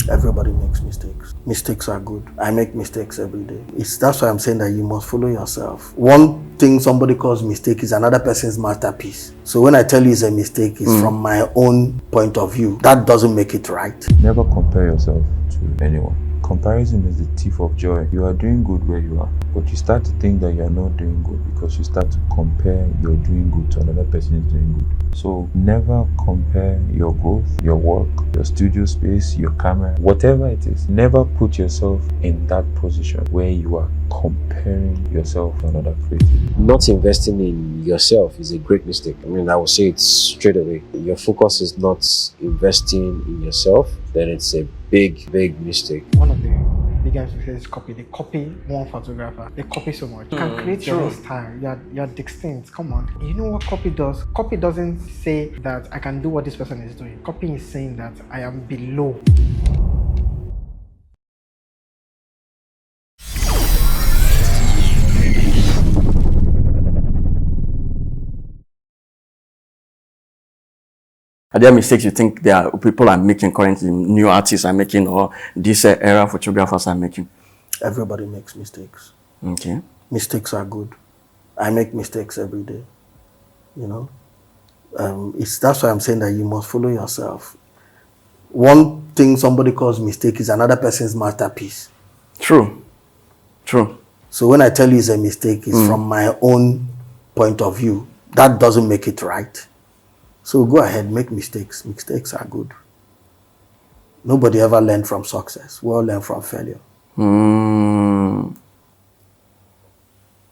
Everybody makes mistakes. Mistakes are good. I make mistakes every day. That's why I'm saying that you must follow yourself. One thing somebody calls mistake is another person's masterpiece. So when I tell you it's a mistake, it's from my own point of view. That doesn't make it right. Never compare yourself to anyone. Comparison is the thief of joy. You are doing good where you are, but you start to think that you are not doing good because you start to compare your doing good to another person is doing good. So never compare your growth, your work, your studio space, your camera, whatever it is. Never put yourself in that position where you are comparing yourself to another creative. Not investing in yourself is a great mistake. I mean, I will say it straight away. Your focus is not investing in yourself, then it's a big mistake. One of the biggest mistakes is copy. They copy one photographer. They copy so much. You can create your own style. You're distinct. Come on. You know what copy does? Copy doesn't say that I can do what this person is doing. Copy is saying that I am below. Are there mistakes you think there are people are making currently, new artists are making, or this era photographers are making? Everybody makes mistakes. Okay. Mistakes are good. I make mistakes every day. You know, that's why I'm saying that you must follow yourself. One thing somebody calls mistake is another person's masterpiece. True. So when I tell you it's a mistake, it's from my own point of view. That doesn't make it right. So go ahead, make mistakes. Mistakes are good. Nobody ever learned from success. We all learn from failure.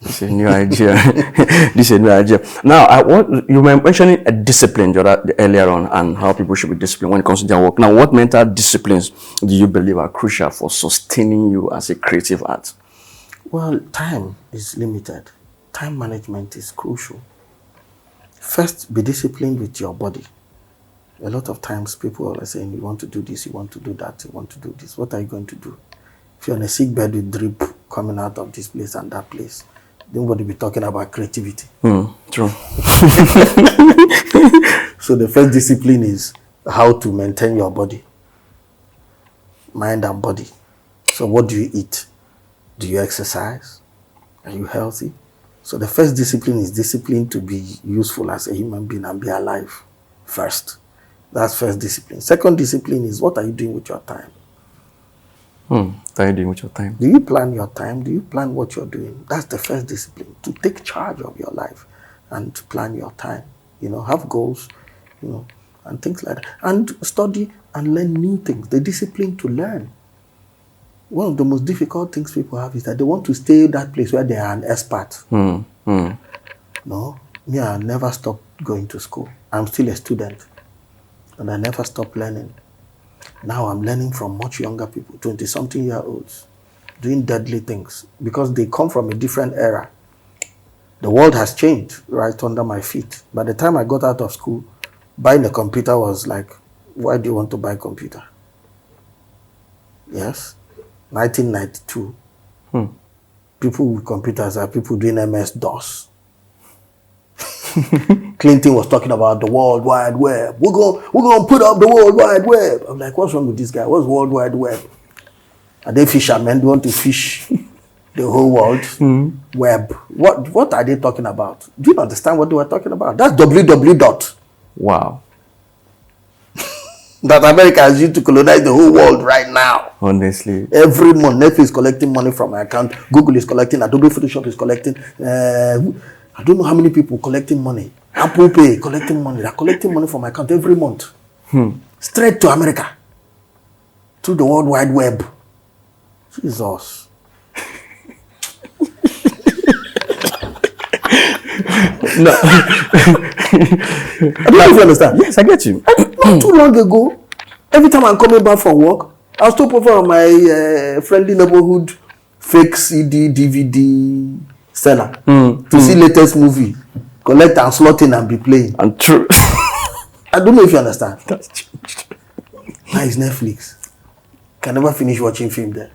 This is a new idea. Now, you were mentioning a discipline earlier on and how people should be disciplined when it comes to their work. Now, what mental disciplines do you believe are crucial for sustaining you as a creative artist? Well, time is limited. Time management is crucial. First, be disciplined with your body. A lot of times people are saying, you want to do this, you want to do that, you want to do this. What are you going to do? If you're on a sick bed with drip coming out of this place and that place, nobody will be talking about creativity. True. So the first discipline is how to maintain your body. Mind and body. So what do you eat? Do you exercise? Are you healthy? So the first discipline is discipline to be useful as a human being and be alive first. That's first discipline. Second discipline is what are you doing with your time? What are you doing with your time? Do you plan your time? Do you plan what you're doing? That's the first discipline, to take charge of your life and to plan your time. You know, have goals, you know, and things like that. And study and learn new things. The discipline to learn. One of the most difficult things people have is that they want to stay in that place where they are an expert. No, me, I never stopped going to school. I'm still a student, and I never stopped learning. Now I'm learning from much younger people, 20-something-year-olds, doing deadly things because they come from a different era. The world has changed right under my feet. By the time I got out of school, buying a computer was like, why do you want to buy a computer? Yes. 1992. People with computers are people doing MS-DOS. Clinton was talking about the World Wide Web. We're going to put up the World Wide Web. I'm like, what's wrong with this guy? What's World Wide Web? Are they fishermen? They want to fish the whole world web. What are they talking about? Do you understand what they were talking about? That's www. Wow. That America has used to colonize the whole world right now. Honestly. Every month, Netflix is collecting money from my account. Google is collecting. Adobe Photoshop is collecting. I don't know how many people collecting money. Apple Pay collecting money. They're collecting money from my account every month. Straight to America. Through the World Wide Web. Jesus. No. I don't know if you understand. Yes, I get you. Not too long ago, every time I'm coming back from work, I'll stop over on my friendly neighborhood fake CD, DVD seller to see latest movie, collect and slot in and be playing. And true. I don't know if you understand. That's changed. Now it's Netflix. Can never finish watching film there.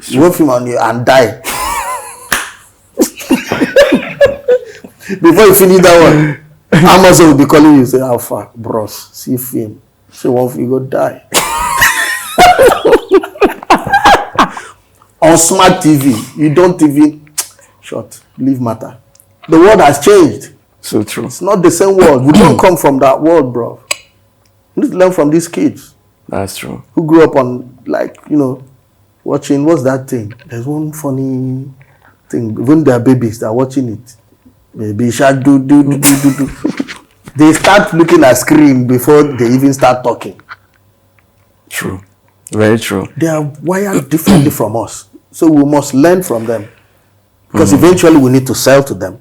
You watch film and die. Before you finish that one, Amazon will be calling you, say, how far, bros, see film. So one you go die. smart TV. You don't even short. Leave matter. The world has changed. So true. It's not the same world. We don't come from that world, bro. We need to learn from these kids That's true. who grew up on, like, watching, what's that thing? There's one funny thing. When they're babies, they're watching it. Baby shark do. They start looking at screen before they even start talking. True. Very true. They are wired differently from us. So we must learn from them. Because eventually we need to sell to them.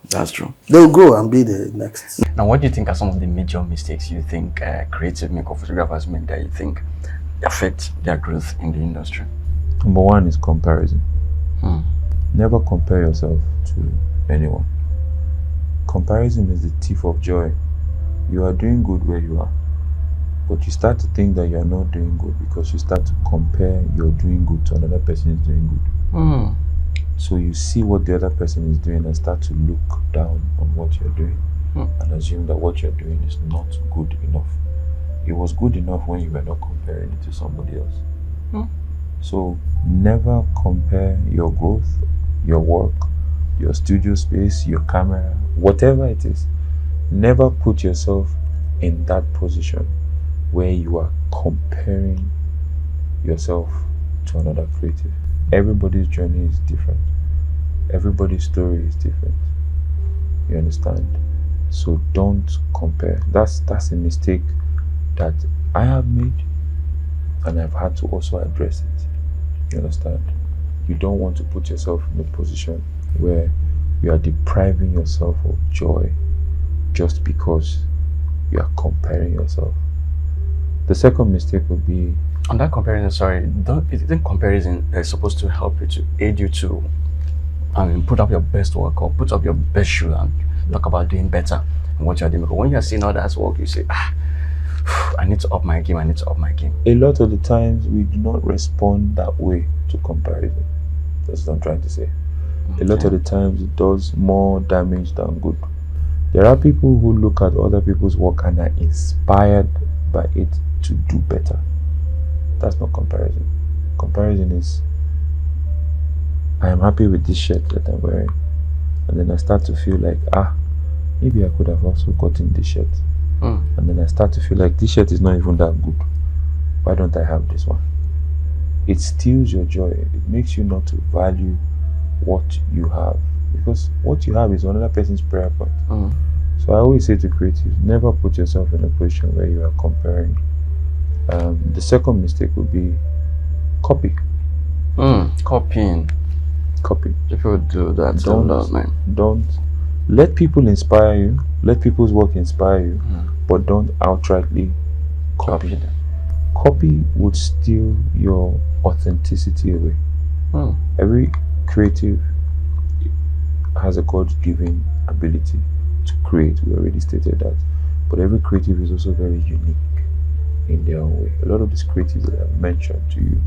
That's true. They'll grow and be the next. Now, what do you think are some of the major mistakes you think creative makeup photographers make that you think affect their growth in the industry? Number one is comparison. Never compare yourself to anyone. Comparison is the thief of joy. You are doing good where you are, but you start to think that you are not doing good because you start to compare your doing good to another person is doing good. So you see what the other person is doing and start to look down on what you're doing and assume that what you're doing is not good enough. It was good enough when you were not comparing it to somebody else. So never compare your growth, your work, your studio space, your camera, whatever it is. Never put yourself in that position where you are comparing yourself to another creative. Everybody's journey is different. Everybody's story is different. You understand? So don't compare. That's a mistake that I have made, and I've had to also address it. You understand? You don't want to put yourself in a position where you are depriving yourself of joy just because you are comparing yourself. The second mistake would be On that comparison, isn't comparison supposed to help you, to aid you to put up your best work or put up your best shoe and talk about doing better in what you're doing? Because when you're seeing others work, you say, I need to up my game, a lot of the times we do not respond that way to comparison. That's what I'm trying to say. A lot of the times it does more damage than good. There are people who look at other people's work and are inspired by it to do better. That's not comparison. Comparison is, I am happy with this shirt that I'm wearing, and then I start to feel like, maybe I could have also gotten this shirt. And then I start to feel like this shirt is not even that good. Why don't I have this one? It steals your joy. It makes you not to value what you have, because what you have is another person's prayer point. So I always say to creatives, never put yourself in a position where you are comparing. The second mistake would be copy. Copying. Copy. People do that. Don't let people inspire you. Let people's work inspire you, but don't outrightly copy them. Copy would steal your authenticity away. Every creative has a God-given ability to create. We already stated that. But every creative is also very unique in their own way. A lot of these creatives that I've mentioned to you,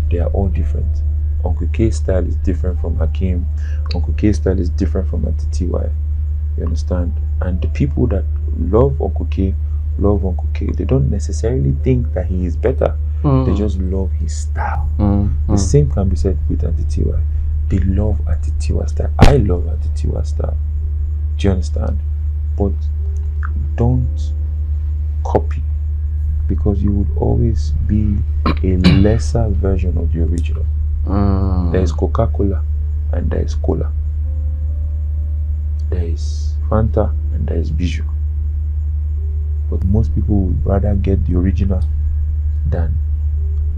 they are all different. Uncle K's style is different from Hakim. Uncle K's style is different from Auntie TY. You understand? And the people that love Uncle K, they don't necessarily think that he is better. They just love his style. The same can be said with Auntie TY. They love Auntie TY style. I love Auntie TY style. Do you understand? But don't copy, because you would always be a lesser version of the original. There is Coca-Cola and there is Cola. There is Fanta and there is Bijou. But most people would rather get the original than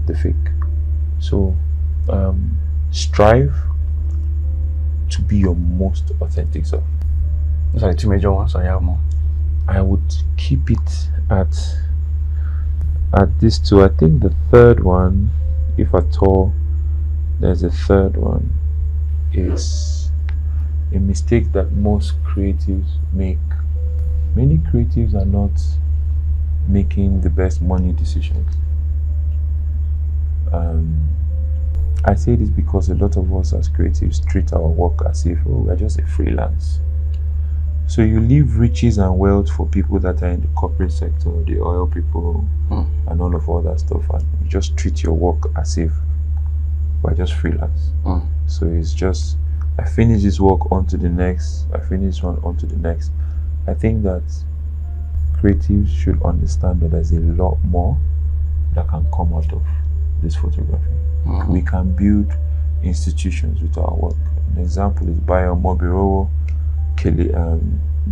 the fake. So strive to be your most authentic self. Those are the two major ones, or you have more? I would keep it at these two. I think the third one, if at all there's a third one, is a mistake that most creatives make. Many creatives are not making the best money decisions. I say this because a lot of us as creatives treat our work as if we're just a freelance. So you leave riches and wealth for people that are in the corporate sector, the oil people, and all that stuff, and you just treat your work as if we're just freelance. So it's just, I finish this work onto the next, I finish one onto the next. I think that creatives should understand that there's a lot more that can come out of this photography. We can build institutions with our work. An example is Bayo Mobirowo,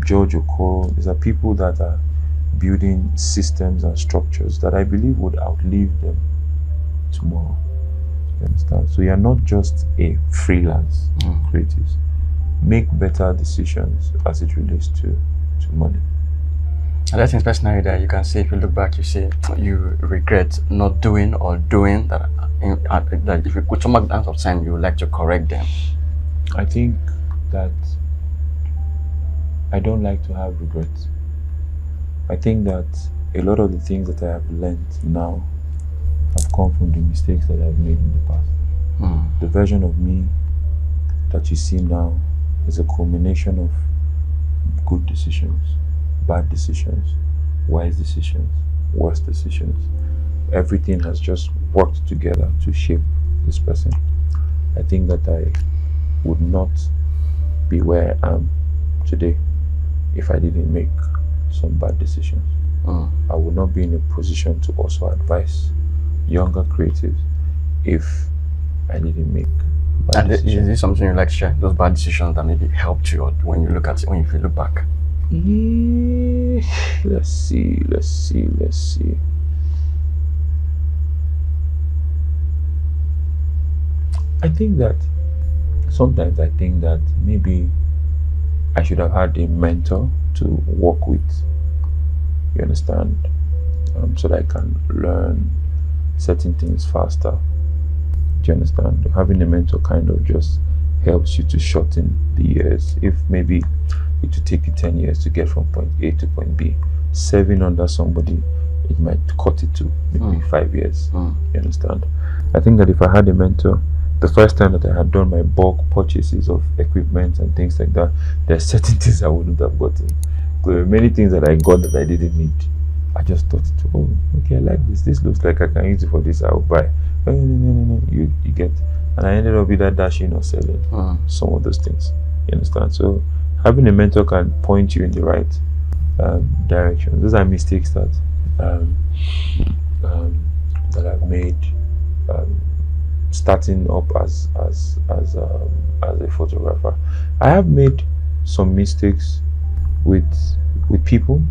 George Okoro. These are people that are building systems and structures that I believe would outlive them tomorrow. You understand? So you're not just a freelance creatives. Make better decisions as it relates to money. And that's personally that you can say, if you look back, you say you regret not doing or doing that. That if you put some amount of time, you would like to correct them. I think that I don't like to have regrets. I think that a lot of the things that I have learned now have come from the mistakes that I've made in the past. The version of me that you see now is a culmination of good decisions, bad decisions, wise decisions, worst decisions. Everything has just worked together to shape this person. I think that I would not be where I am today if I didn't make some bad decisions. I would not be in a position to also advise younger creatives if I didn't make bad decisions. Is this something you like to share? Those bad decisions that maybe helped you, or when you look at it, when you look back? Let's see. I think that sometimes I think that maybe I should have had a mentor to work with. You understand? So that I can learn certain things faster. Do you understand? Having a mentor kind of just helps you to shorten the years. If maybe it would take you 10 years to get from point A to point B, serving under somebody, it might cut it to maybe 5 years. You understand? I think that if I had a mentor, the first time that I had done my bulk purchases of equipment and things like that, there are certain things I wouldn't have gotten. There were many things that I got that I didn't need. I just thought, oh, okay, I like this. This looks like I can use it for this. I'll buy. No. You get. And I ended up either dashing or selling some of those things. You understand? So having a mentor can point you in the right direction. Those are mistakes that that I've made starting up as a photographer. I have made some mistakes with people.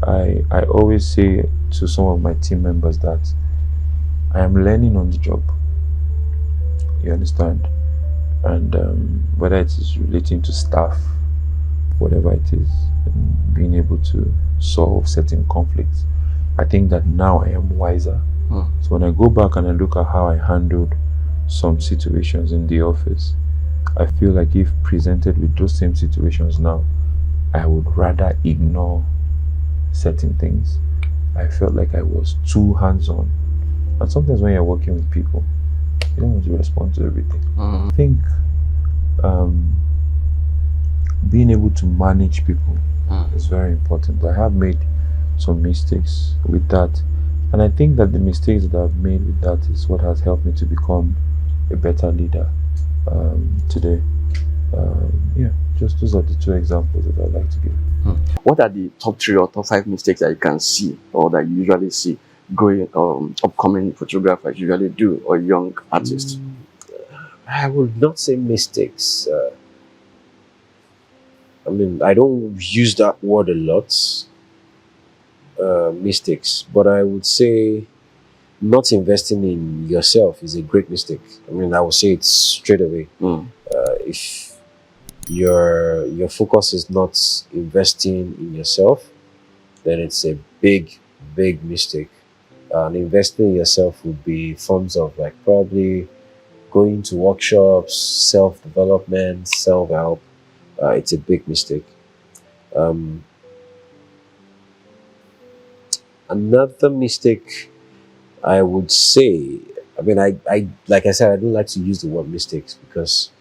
I always say to some of my team members that I am learning on the job. You understand? And whether it is relating to staff, whatever it is, and being able to solve certain conflicts, I think that now I am wiser. So when I go back and I look at how I handled some situations in the office, I feel like if presented with those same situations now, I would rather ignore certain things. I felt like I was too hands-on. And sometimes when you're working with people, you don't want to respond to everything. I think being able to manage people is very important. I have made some mistakes with that. And I think that the mistakes that I've made with that is what has helped me to become a better leader today. Just those are the two examples that I'd like to give. What are the top 3 or top 5 mistakes that you can see, or that you usually see growing upcoming photographers usually do, or young artists? I would not say mistakes. I don't use that word a lot, mistakes, but I would say not investing in yourself is a great mistake. I would say it straight away. If your focus is not investing in yourself, then it's a big mistake. And investing in yourself would be forms of like probably going to workshops, self-development, self-help. It's a big mistake. Another mistake I would say, I like I said, I don't like to use the word mistakes because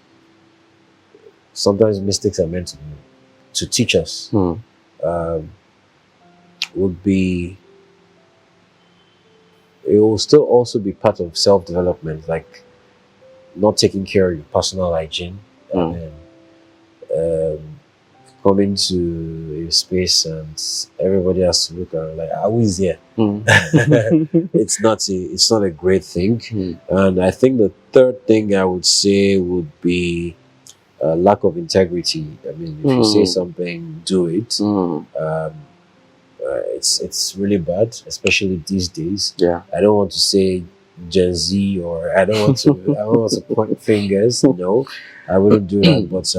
sometimes mistakes are meant to teach us. Would be, it will still also be part of self-development, like not taking care of your personal hygiene, and then coming to a space and everybody has to look around like, who is here? It's not a great thing. And I think the third thing I would say would be lack of integrity. I mean, if you say something, do it. It's really bad, especially these days. Yeah. I don't want to say Gen Z, or I don't want to point fingers. No, I wouldn't do that. But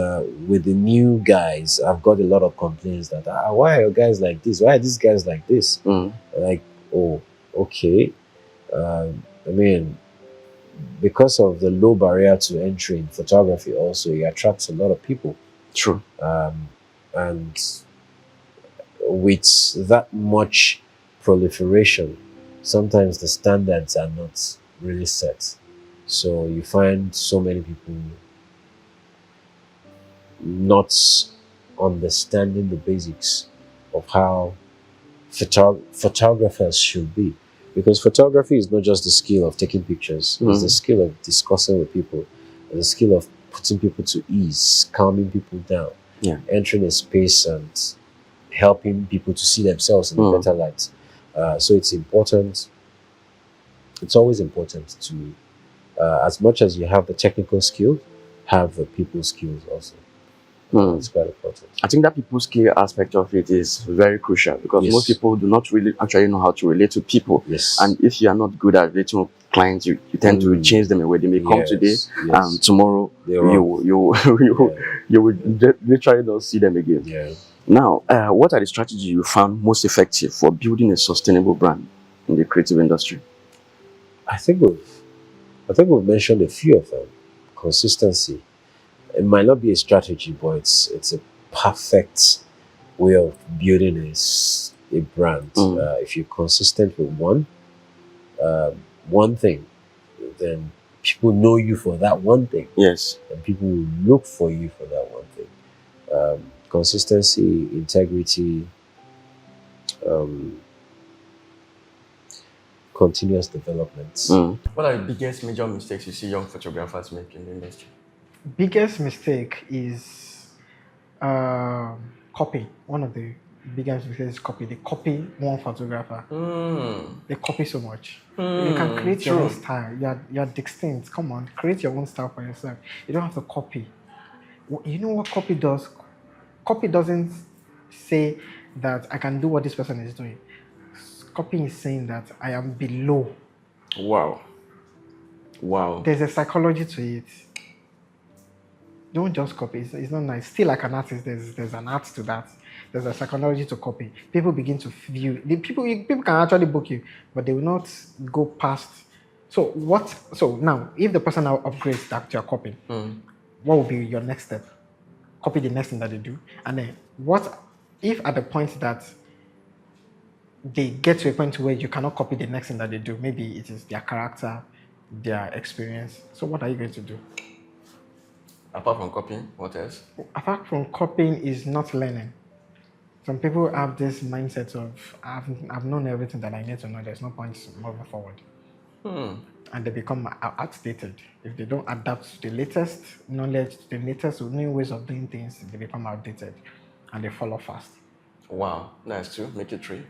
with the new guys, I've got a lot of complaints that why are guys like this? Why are these guys like this? Like, oh, okay. I mean, because of the low barrier to entry in photography, also it attracts a lot of people. True. And with that much proliferation, sometimes the standards are not really set. So you find so many people not understanding the basics of how photographers should be. Because photography is not just the skill of taking pictures, it's the skill of discussing with people, it's the skill of putting people to ease, calming people down, entering a space and helping people to see themselves in a better light. So it's important. It's always important to, as much as you have the technical skill, have the people skills also. It's quite important. I think that people skill aspect of it is very crucial, because most people do not really actually know how to relate to people. Yes. And if you are not good at relating with clients, you tend to change them away. They may come today, and tomorrow you will literally not see them again. Yeah. Now, what are the strategies you found most effective for building a sustainable brand in the creative industry? I think we've mentioned a few of them. Consistency. It might not be a strategy, but it's a perfect way of building a brand. If you're consistent with one thing, then people know you for that one thing. Yes. And people will look for you for that one thing. Consistency, integrity, continuous development. What are the biggest major mistakes you see young photographers make in the industry? Biggest mistake is copy. One of the biggest mistakes is copy. They copy one photographer. They copy so much. You can create your own style. You're distinct. Come on, create your own style for yourself. You don't have to copy. You know what copy does? Copy doesn't say that I can do what this person is doing. Copy is saying that I am below. Wow. There's a psychology to it. Don't just copy. It's not nice. Still, like an artist, there's an art to that. There's a psychology to copy. People begin to view. People can actually book you, but they will not go past. So now, if the person now upgrades that you're copying, what will be your next step? Copy the next thing that they do, and then what if at the point that they get to a point where you cannot copy the next thing that they do? Maybe it is their character, their experience. So what are you going to do? Apart from copying, what else? Apart from copying is not learning. Some people have this mindset of, I've known everything that I need to know. There's no point moving forward. And they become outdated. If they don't adapt to the latest knowledge, to the latest new ways of doing things, they become outdated and they follow fast. Wow, nice too. Make it 3.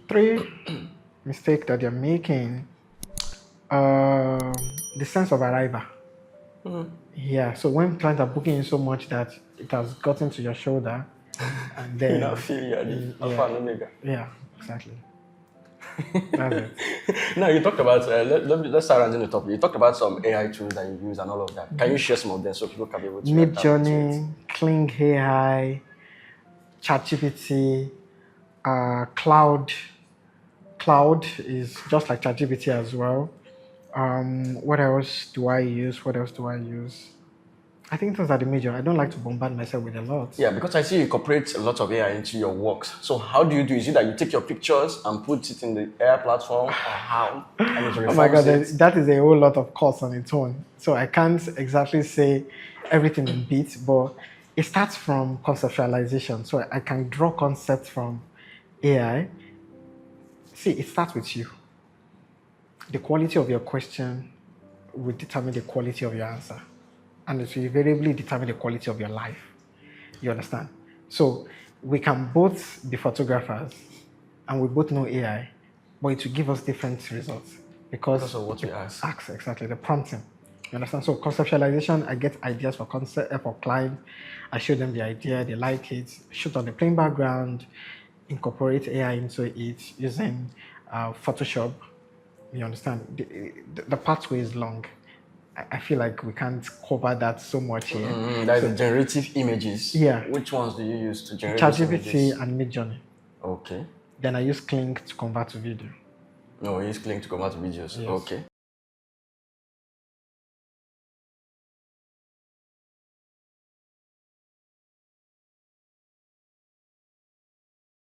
3 mistake that they're making, the sense of arrival. Yeah, so when clients are booking you so much that it has gotten to your shoulder, and then yeah, exactly. That's it. Now you talked about let's start rounding the topic. You talked about some AI tools that you use and all of that. Can you share some of them so people can be able to Midjourney, Kling AI, ChatGPT, Cloud is just like ChatGPT as well. What else do I use? I think those are the major. I don't like to bombard myself with a lot. Yeah, because I see you incorporate a lot of AI into your works. So how do you do? Is it that you take your pictures and put it in the AI platform, or how? And it Oh my God, reforms it? that is a whole lot of course on its own. So I can't exactly say everything in bits, but it starts from conceptualization. So I can draw concepts from AI. See, it starts with you. The quality of your question will determine the quality of your answer. And it will invariably determine the quality of your life. You understand? So we can both be photographers and we both know AI, but it will give us different results because of what we ask. Exactly, the prompting. You understand? So conceptualization, I get ideas for concept for client. I show them the idea, they like it, shoot on the plain background, incorporate AI into it using Photoshop. You understand? The pathway is long. I feel like we can't cover that so much here. That is generative images. Yeah. Which ones do you use to generate these ChatGPT images? and Midjourney. Okay. Then I use Kling to convert to video. No, you use Kling to convert to videos. Yes. Okay.